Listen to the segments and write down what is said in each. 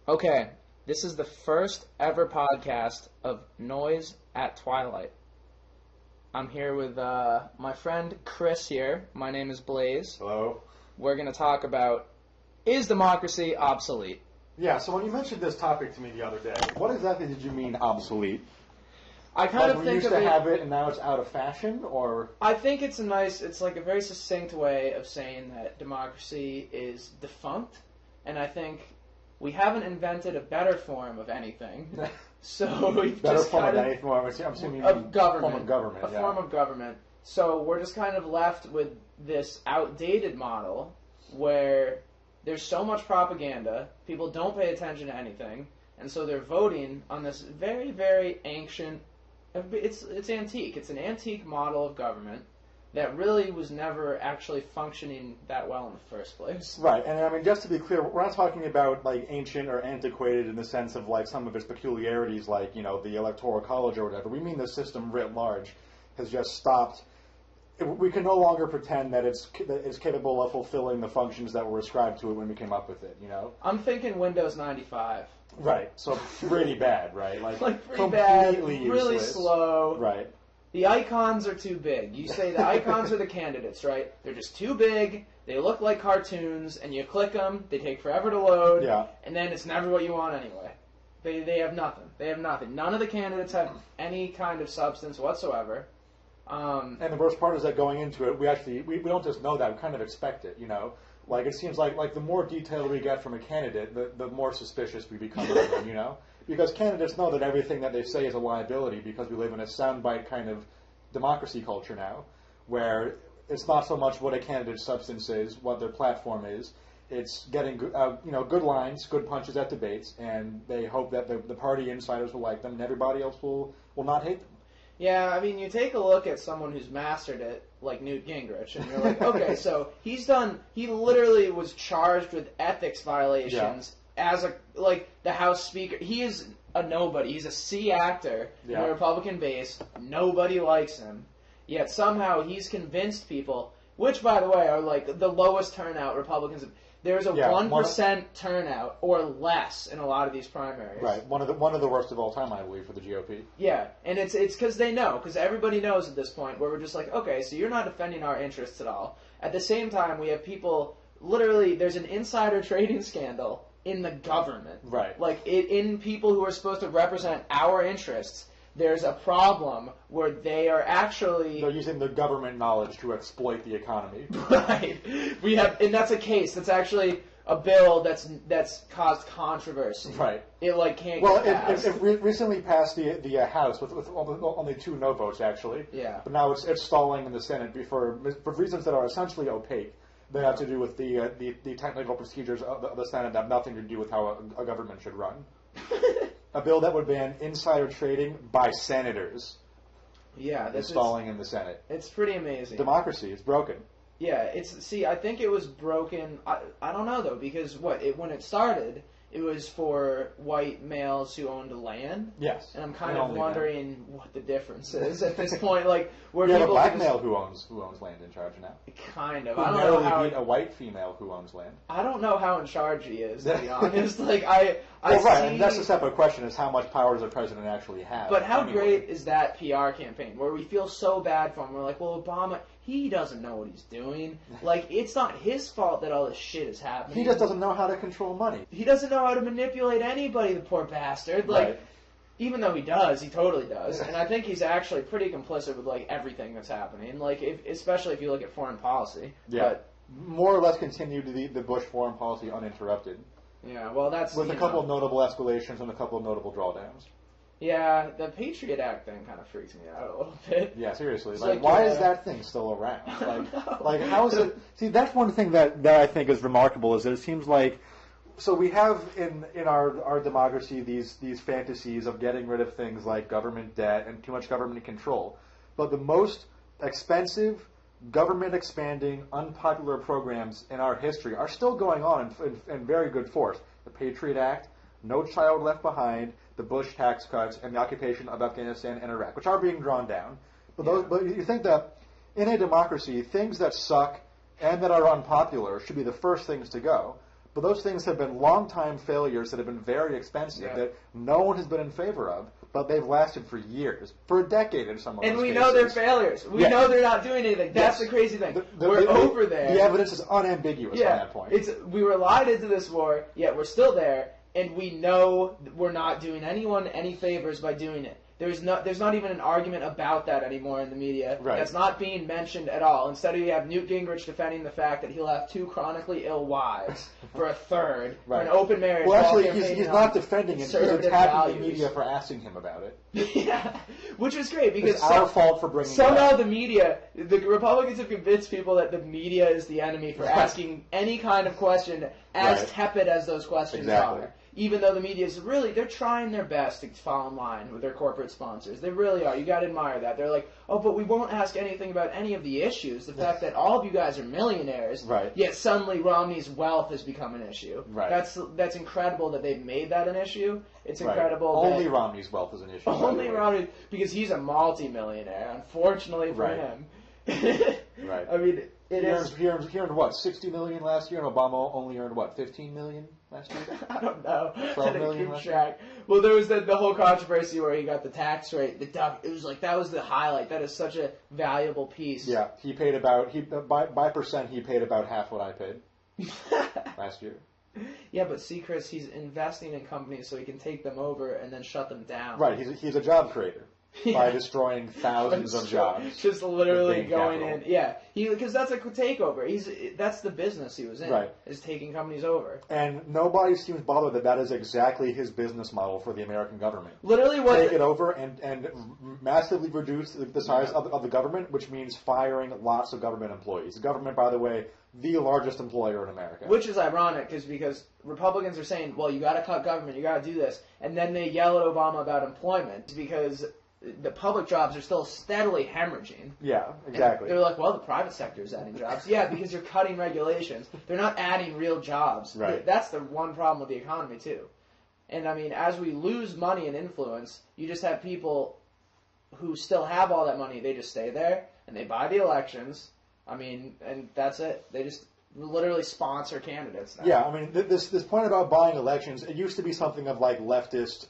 Okay, this is the first ever podcast of Noise at Twilight. I'm here with my friend Chris here. My name is Blaise. Hello. We're going to talk about, is democracy obsolete? Yeah, so when you mentioned this topic to me the other day, what exactly did you mean obsolete? I kind of we think used of to it, have it and now it's out of fashion, or? I think it's like a very succinct way of saying that democracy is defunct, and I think we haven't invented a better form of anything. So we've Better just form kind of any form, I'm assuming you of mean government, form of government, a form of government. So we're just kind of left with this outdated model where there's so much propaganda, people don't pay attention to anything, and so they're voting on this very, very ancient, it's antique. It's an antique model of government that really was never actually functioning that well in the first place. Right, and I mean, just to be clear, we're not talking about like ancient or antiquated in the sense of like some of its peculiarities, like, you know, the Electoral College or whatever. We mean the system writ large has just stopped. We can no longer pretend that it's capable of fulfilling the functions that were ascribed to it when we came up with it, you know? I'm thinking Windows 95. Right, so pretty bad, right? Like pretty bad, really useless. slow. Right. The icons are too big. You say the icons are the candidates, right? They're just too big, they look like cartoons, and you click them, they take forever to load, and then it's never what you want anyway. They have nothing. They have nothing. None of the candidates have any kind of substance whatsoever. And the worst part is that going into it, we don't just know that, we kind of expect it, you know? Like, it seems like the more detail we get from a candidate, the more suspicious we become of them, you know? Because candidates know that everything that they say is a liability because we live in a soundbite kind of democracy culture now, where it's not so much what a candidate's substance is, what their platform is. It's getting good lines, good punches at debates, and they hope that the party insiders will like them and everybody else will not hate them. Yeah, I mean, you take a look at someone who's mastered it, like Newt Gingrich, and you're like, okay, so he literally was charged with ethics violations as the House Speaker. He is a nobody. He's a C actor in the Republican base. Nobody likes him. Yet somehow he's convinced people, which, by the way, are like the lowest turnout Republicans have. There's a 1% turnout or less in a lot of these primaries. Right, one of the worst of all time, I believe, for the GOP. Yeah, and it's because they know, because everybody knows at this point, where we're just like, okay, so you're not defending our interests at all. At the same time, we have people, literally, there's an insider trading scandal in the government. Right. Like, in people who are supposed to represent our interests. There's a problem where they are actually... They're using the government knowledge to exploit the economy. Right. And that's a case. That's actually a bill that's caused controversy. Right. It can't get passed. It recently passed the House with only 2 no votes, actually. Yeah. But now it's stalling in the Senate for reasons that are essentially opaque. They have to do with the technical procedures of the Senate that have nothing to do with how a government should run. A bill that would ban insider trading by senators. Yeah, that's stalling in the Senate. It's pretty amazing. Democracy is broken. Yeah, I think it was broken. I don't know though, because when it started, it was for white males who owned land. Yes. And I'm kind of wondering what the difference is at this point. Where you have a black male who owns land in charge now. Kind of. I don't know how beat a white female who owns land. I don't know how in charge he is, to be honest. And that's a separate question: is how much power does the president actually have? But how great is that PR campaign where we feel so bad for him? We're like, well, Obama, he doesn't know what he's doing. It's not his fault that all this shit is happening. He just doesn't know how to control money. He doesn't know how to manipulate anybody, the poor bastard. Right. Even though he does, he totally does. And I think he's actually pretty complicit with, everything that's happening. Especially if you look at foreign policy. Yeah. But more or less continued the Bush foreign policy uninterrupted. Yeah, well, that's... With a couple of notable escalations and a couple of notable drawdowns. Yeah, the Patriot Act thing kind of freaks me out a little bit. Yeah, seriously. Why is that thing still around? How is it... See, that's one thing that I think is remarkable, is that it seems like... So we have in our democracy these fantasies of getting rid of things like government debt and too much government control. But the most expensive, government-expanding, unpopular programs in our history are still going on in very good force. The Patriot Act, No Child Left Behind, the Bush tax cuts, and the occupation of Afghanistan and Iraq, which are being drawn down. But you think that in a democracy, things that suck and that are unpopular should be the first things to go. but those things have been long-time failures that have been very expensive, that no one has been in favor of, but they've lasted for years, for a decade in some of those cases. And we know they're failures. We know they're not doing anything. That's the crazy thing. We're over there. The evidence is unambiguous on that point. We were lied into this war, yet we're still there, and we know we're not doing anyone any favors by doing it. There's not even an argument about that anymore in the media. Right. That's not being mentioned at all. Instead, you have Newt Gingrich defending the fact that he'll have 2 chronically ill wives for a third, for an open marriage. Well, actually, he's not defending it. He's attacking the media for asking him about it. Yeah, which is great because it's our fault for bringing somehow it up. the media, the Republicans have convinced people that the media is the enemy for asking any kind of question as tepid as those questions are. Even though the media is really, they're trying their best to fall in line with their corporate sponsors. They really are. You got to admire that. They're like, oh, but we won't ask anything about any of the issues. The fact that all of you guys are millionaires, yet suddenly Romney's wealth has become an issue. That's incredible that they've made that an issue. It's incredible. Only Romney's wealth is an issue. Only Romney, because he's a multi-millionaire, unfortunately for him. I mean, he earned what, $60 million last year, and Obama only earned what, $15 million last year? I don't know. $12 million last year. Well, there was the whole controversy where he got the tax rate. It was like that was the highlight. That is such a valuable piece. Yeah, he paid about by percent he paid about half what I paid last year. Yeah, but see, Chris, he's investing in companies so he can take them over and then shut them down. Right, he's a job creator. By destroying thousands of jobs. Just literally going in. Yeah, because that's a takeover. That's the business he was in, is taking companies over. And nobody seems bothered that is exactly his business model for the American government. Literally take it over and massively reduce the size of the government, which means firing lots of government employees. The government, by the way, the largest employer in America. Which is ironic, because Republicans are saying, well, you got to cut government, you got to do this. And then they yell at Obama about employment, because the public jobs are still steadily hemorrhaging. Yeah, exactly. And they're like, well, the private sector is adding jobs. Yeah, because you're cutting regulations. They're not adding real jobs. Right. That's the one problem with the economy, too. And, I mean, as we lose money and influence, you just have people who still have all that money. They just stay there, and they buy the elections. I mean, and that's it. They just literally sponsor candidates now. Yeah, I mean, this point about buying elections, it used to be something of, like, leftist,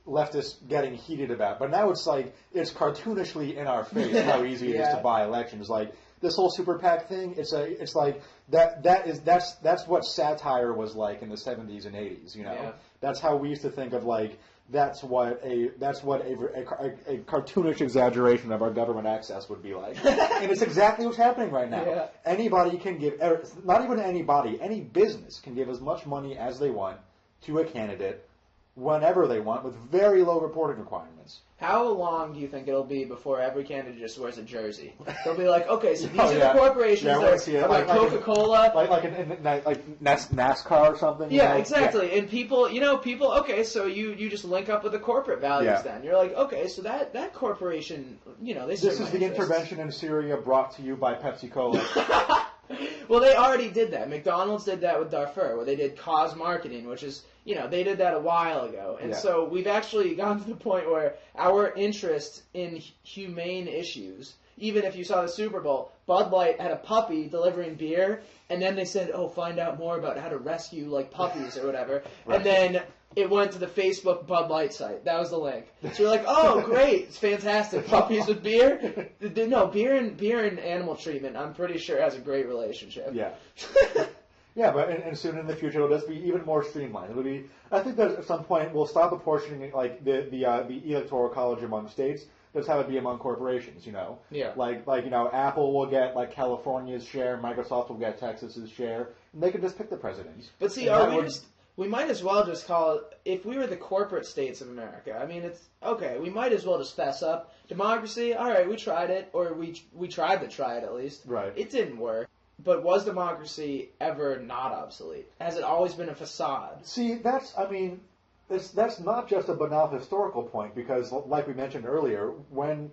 leftists getting heated about, but now it's like it's cartoonishly in our face how easy it is to buy elections. Like this whole super PAC thing, it's like that's what satire was like in the 70s and 80s. That's how we used to think of like that's what a cartoonish exaggeration of our government access would be like, and it's exactly what's happening right now. Yeah. Anybody can give, not even anybody, any business can give as much money as they want to a candidate whenever they want, with very low reporting requirements. How long do you think it'll be before every candidate just wears a jersey? They'll be like, okay, so these are the corporations that are like Coca-Cola. Like NASCAR or something? Yeah, exactly. Yeah. And people, okay, so you just link up with the corporate values then. You're like, okay, so that corporation, they serve This is my the interests. intervention in Syria brought to you by Pepsi-Cola. Well, they already did that. McDonald's did that with Darfur, where they did cause marketing, which is, they did that a while ago. And so we've actually gotten to the point where our interest in humane issues, even if you saw the Super Bowl, Bud Light had a puppy delivering beer, and then they said, find out more about how to rescue, puppies or whatever. Right. And then it went to the Facebook Bud Light site. That was the link. So you're like, oh, great, it's fantastic. Puppies with beer? No, beer and animal treatment, I'm pretty sure, has a great relationship. Yeah. Yeah, but and soon in the future it'll just be even more streamlined. It'll be. I think that at some point we'll stop apportioning the electoral college among states. Just have it be among corporations. Yeah. Like Apple will get California's share, Microsoft will get Texas's share, and they can just pick the presidents. But see, we might as well just call it, if we were the corporate states of America, I mean, it's, okay, we might as well just fess up. Democracy, all right, we tried it, or we tried to try it at least. Right. It didn't work. But was democracy ever not obsolete? Has it always been a facade? See, that's not just a banal historical point, because, like we mentioned earlier, when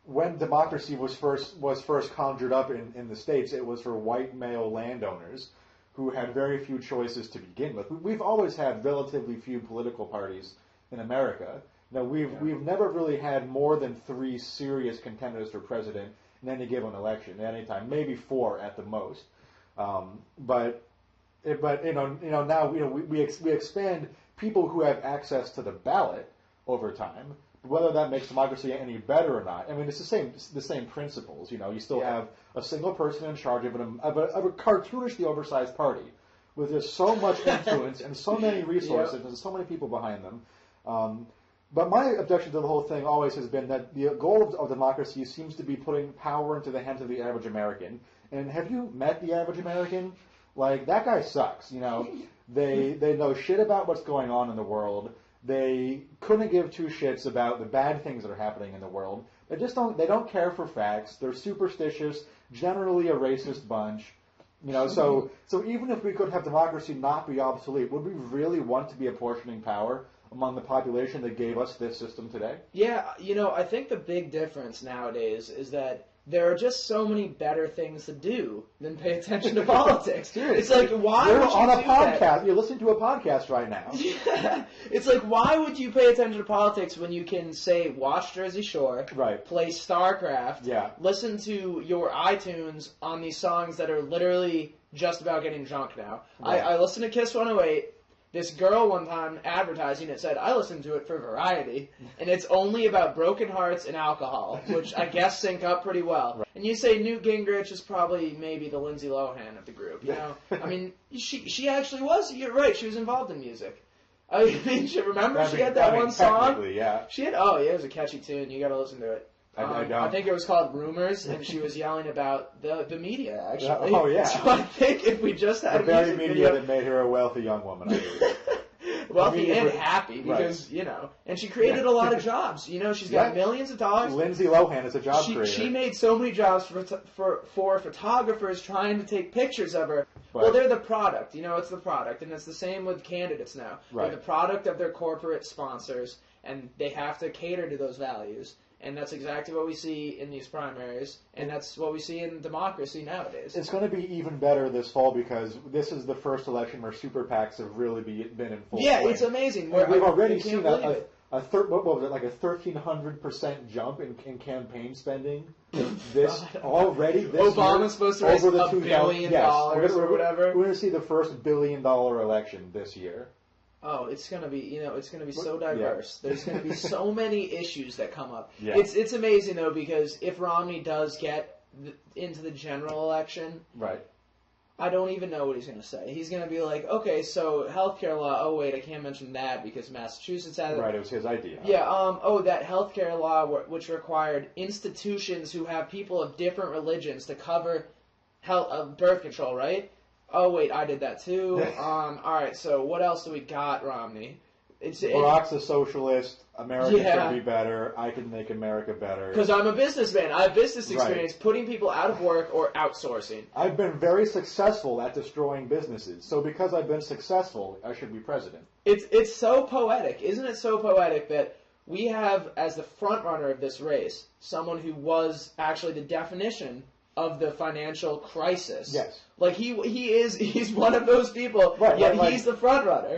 democracy was first conjured up in the States, it was for white male landowners who had very few choices to begin with. We've always had relatively few political parties in America. Now, we've never really had more than 3 serious contenders for president in any given election at any time, maybe 4 at the most. But But now we expand people who have access to the ballot over time. Whether that makes democracy any better or not, I mean, it's the same principles. You still have a single person in charge of a cartoonishly oversized party with just so much influence and so many resources and so many people behind them. But my objection to the whole thing always has been that the goal of democracy seems to be putting power into the hands of the average American. And have you met the average American? Like, that guy sucks. They know shit about what's going on in the world. They couldn't give two shits about the bad things that are happening in the world. They don't care for facts. They're superstitious, generally a racist bunch. So even if we could have democracy not be obsolete, would we really want to be apportioning power among the population that gave us this system today? Yeah, I think the big difference nowadays is that there are just so many better things to do than pay attention to politics. It's like, why You're would you on a do podcast. that? You're listening to a podcast right now. Yeah. It's like, why would you pay attention to politics when you can, say, watch Jersey Shore, play StarCraft, listen to your iTunes on these songs that are literally just about getting drunk now. Right. I listened to Kiss 108. This girl one time advertising it said, I listen to it for variety, and it's only about broken hearts and alcohol, which I guess sync up pretty well. Right. And you say Newt Gingrich is probably maybe the Lindsay Lohan of the group, I mean, she actually was, you're right, she was involved in music. I mean, remember she had that one song? Yeah. She had, it was a catchy tune, you gotta listen to it. I think it was called Rumors, and she was yelling about the media, actually. Oh, yeah. So I think if we just had the very media that made her a wealthy young woman, I believe. Wealthy and happy, because, and she created a lot of jobs. She's got millions of dollars. Lindsay Lohan is a job creator. She made so many jobs for photographers trying to take pictures of her. Right. Well, they're the product. It's the product. And it's the same with candidates now. Right. They're the product of their corporate sponsors, and they have to cater to those values. And that's exactly what we see in these primaries, and that's what we see in democracy nowadays. It's going to be even better this fall because this is the first election where super PACs have really been in full swing. It's amazing. We've already seen a 1,300% jump in campaign spending. Obama's supposed to raise $1 billion or whatever. We're going to see the first $1 billion election this year. Oh, it's gonna be so diverse. Yeah. There's gonna be so many issues that come up. Yeah. It's amazing though, because if Romney does get into the general election, right, I don't even know what he's gonna say. He's gonna be like, okay, so healthcare law. Oh wait, I can't mention that because Massachusetts had it. Right, it was his idea. Yeah. That healthcare law which required institutions who have people of different religions to cover birth control, right? Oh, wait, I did that too. All right, so what else do we got, Romney? Barack's a socialist. America should be better. I can make America better. Because I'm a businessman. I have business experience putting people out of work or outsourcing. I've been very successful at destroying businesses. So because I've been successful, I should be president. It's so poetic. Isn't it so poetic that we have, as the front runner of this race, someone who was actually the definition of the financial crisis. Yes. Like he's one of those people, yet he's the front runner.